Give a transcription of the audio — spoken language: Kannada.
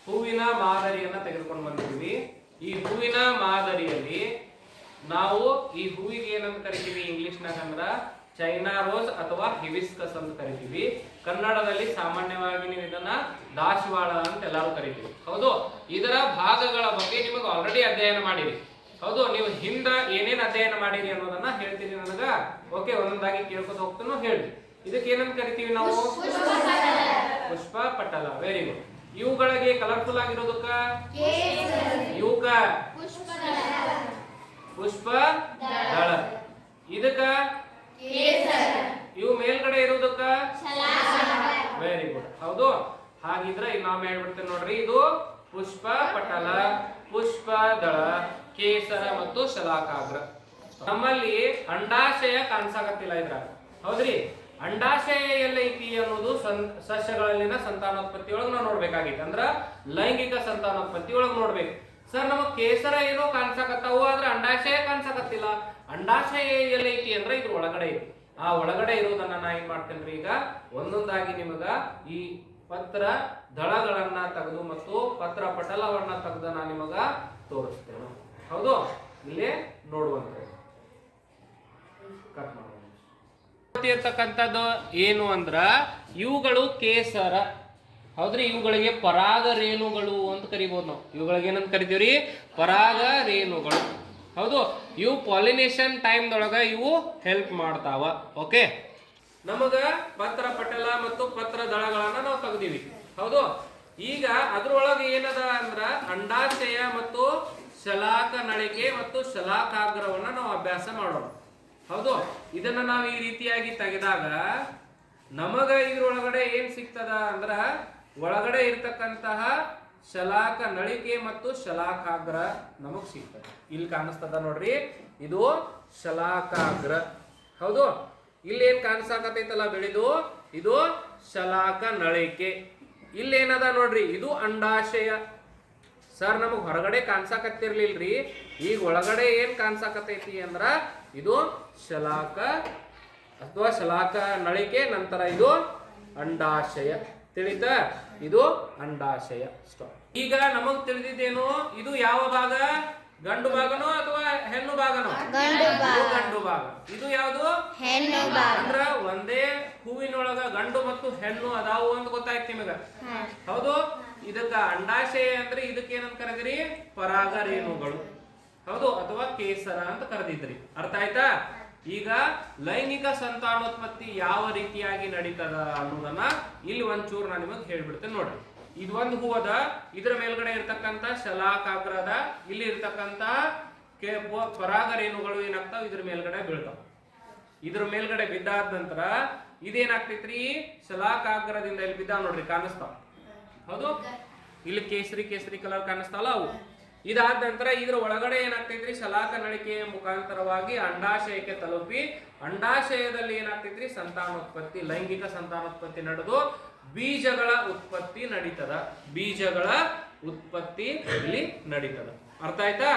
ಹೂವಿನ ಮಾದರಿಯನ್ನ ತೆಗೆದುಕೊಂಡು ಬಂದಿದ್ದೀವಿ. ಈ ಹೂವಿನ ಮಾದರಿಯಲ್ಲಿ ನಾವು ಈ ಹೂವಿಗೆ ಏನಂತ ಕರಿತೀವಿ ಇಂಗ್ಲಿಷ್ನಾಗ ಅಂದ್ರ ಚೈನಾ ರೋಸ್ ಅಥವಾ ಹಿಬಿಸ್ಕಸ್ ಅಂತ ಕರಿತೀವಿ. ಕನ್ನಡದಲ್ಲಿ ಸಾಮಾನ್ಯವಾಗಿ ನೀವು ಇದನ್ನ ದಾಸವಾಳ ಅಂತ ಎಲ್ಲರೂ ಕರಿತೀವಿ. ಹೌದು, ಇದರ ಭಾಗಗಳ ಬಗ್ಗೆ ನಿಮಗೆ ಆಲ್ರೆಡಿ ಅಧ್ಯಯನ ಮಾಡಿರಿ. ಹೌದು, ನೀವು ಹಿಂದ ಏನೇನ್ ಅಧ್ಯಯನ ಮಾಡಿರಿ ಅನ್ನೋದನ್ನ ಹೇಳ್ತೀನಿ ನನಗ. ಓಕೆ, ಒಂದೊಂದಾಗಿ ಕೇಳ್ಕೊತ ಹೋಗ್ತಾನೋ ಹೇಳಿ. ಇದಕ್ಕೆ ಏನಂತ ಕರಿತೀವಿ ನಾವು? ಪುಷ್ಪ ಪಟಲ. Very good. ಇವುಗಳಿಗೆ ಕಲರ್ಫುಲ್ ಆಗಿರೋದಕ್ಕ ಇವಕ್ಕ ಪುಷ್ಪ ದಳ, ಇದಕ್ಕ ಇವು ಮೇಲ್ಗಡೆ ಇರೋದಕ್ಕ ವೆರಿ ಗುಡ್. ಹೌದು, ಹಾಗಿದ್ರೆ ಈಗ ನಾವು ಹೇಳ್ಬಿಡ್ತೇವೆ ನೋಡ್ರಿ. ಇದು ಪುಷ್ಪ ಪಟಲ, ಪುಷ್ಪ ದಳ, ಕೇಸರ ಮತ್ತು ಶಲಾಕಾಗ್ರ. ನಮ್ಮಲ್ಲಿ ಅಂಡಾಶಯ ಕಾಣಿಸಾಕತ್ತಿಲ್ಲ ಇದ್ರಾಗ. ಹೌದ್ರಿ, ಅಂಡಾಶಯ ಎಲ್ಲೈತಿ ಅನ್ನೋದು ಸಸ್ಯಗಳಲ್ಲಿನ ಸಂತಾನೋತ್ಪತ್ತಿ ಒಳಗೆ ನಾವು ನೋಡ್ಬೇಕಾಗಿತ್ತು. ಅಂದ್ರ ಲೈಂಗಿಕ ಸಂತಾನೋತ್ಪತ್ತಿ ಒಳಗೆ ನೋಡ್ಬೇಕು. ಸರ್, ನಮಗ್ ಕೇಸರ ಏನೋ ಕಾಣಿಸಾಕತ್ತಾವು, ಆದ್ರೆ ಅಂಡಾಶಯ ಕಾಣಿಸಾಕತ್ತಿಲ್ಲ. ಅಂಡಾಶಯ ಎಲ್ಲೈತಿ ಅಂದ್ರೆ ಇದ್ರ ಒಳಗಡೆ ಐತಿ. ಆ ಒಳಗಡೆ ಇರುವುದನ್ನ ನಾ ಏನ್ ಮಾಡ್ತೇನ್ರಿ, ಈಗ ಒಂದೊಂದಾಗಿ ನಿಮಗ ಈ ಪತ್ರ ದಳಗಳನ್ನ ತೆಗೆದು ಮತ್ತು ಪತ್ರ ಪಟಲವನ್ನ ತೆಗೆದು ನಾ ನಿಮಗ ತೋರಿಸ್ತೇನೆ. ಹೌದು, ಇಲ್ಲೇ ನೋಡುವಂತ ಕಟ್ ಮಾಡೋಣ. ಇರ್ತಕ್ಕಂಥದ್ದು ಏನು ಅಂದ್ರ ಇವುಗಳು ಕೇಸರ. ಹೌದ್ರಿ, ಇವುಗಳಿಗೆ ಪರಾಗ ರೇಣುಗಳು ಅಂತ ಕರಿಬಹುದು ನಾವು. ಇವುಗಳಿಗೆ ಏನಂತ ಕರಿತೀವ್ರಿ? ಪರಾಗ ರೇಣುಗಳು. ಹೌದು, ಇವು ಪಾಲಿನೇಷನ್ ಟೈಮ್ದೊಳಗ ಇವು ಹೆಲ್ಪ್ ಮಾಡ್ತಾವ. ಓಕೆ, ನಮಗ ಪತ್ರ ಪಟಲ ಮತ್ತು ಪತ್ರ ದಳಗಳನ್ನ ನಾವು ತೆಗ್ದೀವಿ. ಹೌದು, ಈಗ ಅದ್ರೊಳಗೆ ಏನದ ಅಂದ್ರ ಅಂಡಾಶಯ ಮತ್ತು ಶಲಾಕ ನಳಿಕೆ ಮತ್ತು ಶಲಾಕಾಗ್ರವನ್ನ ನಾವು ಅಭ್ಯಾಸ ಮಾಡೋಣ. ಹೌದು, ಇದನ್ನ ನಾವು ಈ ರೀತಿಯಾಗಿ ತೆಗೆದಾಗ ನಮಗ ಇದ್ರೊಳಗಡೆ ಏನ್ ಸಿಗ್ತದ ಅಂದ್ರ ಒಳಗಡೆ ಇರ್ತಕ್ಕಂತಹ ಶಲಾಕ ನಳಿಕೆ ಮತ್ತು ಶಲಾಕಾಗ್ರ ನಮಗ್ ಸಿಗ್ತದೆ. ಇಲ್ಲಿ ಕಾಣಿಸ್ತದ ನೋಡ್ರಿ, ಇದು ಶಲಾಕಾಗ್ರ. ಹೌದು, ಇಲ್ಲಿ ಏನ್ ಕಾಣಿಸಾಕತೈತಲ್ಲ ಬೆಳೆದು, ಇದು ಶಲಾಕ ನಳಿಕೆ. ಇಲ್ಲಿ ಏನದ ನೋಡ್ರಿ, ಇದು ಅಂಡಾಶಯ. ಸರ್, ನಮಗ್ ಹೊರಗಡೆ ಕಾಣಿಸಾಕತ್ತಿರ್ಲಿಲ್ರಿ, ಈಗ ಒಳಗಡೆ ಏನ್ ಕಾಣಿಸಾಕತೈತಿ ಅಂದ್ರ ಇದು ಶಲಾಕ ಅಥವಾ ಶಲಾಕ ನಳಿಕೆ, ನಂತರ ಇದು ಅಂಡಾಶಯ. ತಿಳಿತಾ? ಇದು ಅಂಡಾಶಯ. ಸ್ಟಾಪ್. ಈಗ ನಮಗ್ ತಿಳಿದಿದ್ದೇನು, ಇದು ಯಾವ ಭಾಗ? ಗಂಡು ಭಾಗನೋ ಅಥವಾ ಹೆಣ್ಣು ಭಾಗನೋ? ಗಂಡು ಭಾಗ. ಇದು ಯಾವುದು? ಹೆಣ್ಣು ಭಾಗ. ಅಂದ್ರ ಒಂದೇ ಹೂವಿನೊಳಗ ಗಂಡು ಮತ್ತು ಹೆಣ್ಣು ಅದಾವು ಅಂತ ಗೊತ್ತಾಯ್ತು ನಿಮಗ. ಹೌದು, ಇದಕ್ಕ ಅಂಡಾಶಯ ಅಂದ್ರೆ ಇದಕ್ಕೆ ಏನಂತ ಕರೆದ್ರಿ? ಪರಾಗ ರೇಣುಗಳು. ಹೌದು, ಅಥವಾ ಕೇಸರ ಅಂತ ಕರೆದಿದ್ರಿ. ಅರ್ಥ ಆಯ್ತಾ? ಈಗ ಲೈಂಗಿಕ ಸಂತಾನೋತ್ಪತ್ತಿ ಯಾವ ರೀತಿಯಾಗಿ ನಡೀತದ ಅನ್ನೋದನ್ನ ಇಲ್ಲಿ ಒಂಚೂರು ನಾನು ನಿಮಗೆ ಹೇಳ್ಬಿಡ್ತೇನೆ ನೋಡ್ರಿ. ಇದು ಒಂದು ಹೂವದ, ಇದರ ಮೇಲ್ಗಡೆ ಇರ್ತಕ್ಕಂಥ ಶಲಾಕಾಗ್ರದ, ಇಲ್ಲಿ ಇರ್ತಕ್ಕಂಥ ಪರಾಗ ರೇಣುಗಳು ಏನಾಗ್ತಾವ ಇದ್ರ ಮೇಲ್ಗಡೆ ಬೀಳ್ತಾವ. ಇದ್ರ ಮೇಲ್ಗಡೆ ಬಿದ್ದಾದ ನಂತರ ಇದೇನಾಗ್ತೈತ್ರಿ? ಶಲಾಕಾಗ್ರದಿಂದ ಇಲ್ಲಿ ಬಿದ್ದಾವ ನೋಡ್ರಿ, ಕಾಣಿಸ್ತಾವ. ಹೌದು, ಇಲ್ಲಿ ಕೇಸರಿ ಕೇಸರಿ ಕಲರ್ ಕಾಣಿಸ್ತಾವಲ್ಲ ಅವು. ಇದಾದ ನಂತರ ಇದ್ರ ಒಳಗಡೆ ಏನಾಗ್ತೈತ್ರಿ? ಶಲಾಕ ನಳಿಕೆಯ ಮುಖಾಂತರವಾಗಿ ಅಂಡಾಶಯಕ್ಕೆ ತಲುಪಿ ಅಂಡಾಶಯದಲ್ಲಿ ಏನಾಗ್ತೈತ್ರಿ? ಸಂತಾನೋತ್ಪತ್ತಿ, ಲೈಂಗಿಕ ಸಂತಾನೋತ್ಪತ್ತಿ ನಡೆದು ಬೀಜಗಳ ಉತ್ಪತ್ತಿ ನಡೀತದ. ಬೀಜಗಳ ಉತ್ಪತ್ತಿ ಇಲ್ಲಿ ನಡೀತದ. ಅರ್ಥ ಆಯ್ತಾ?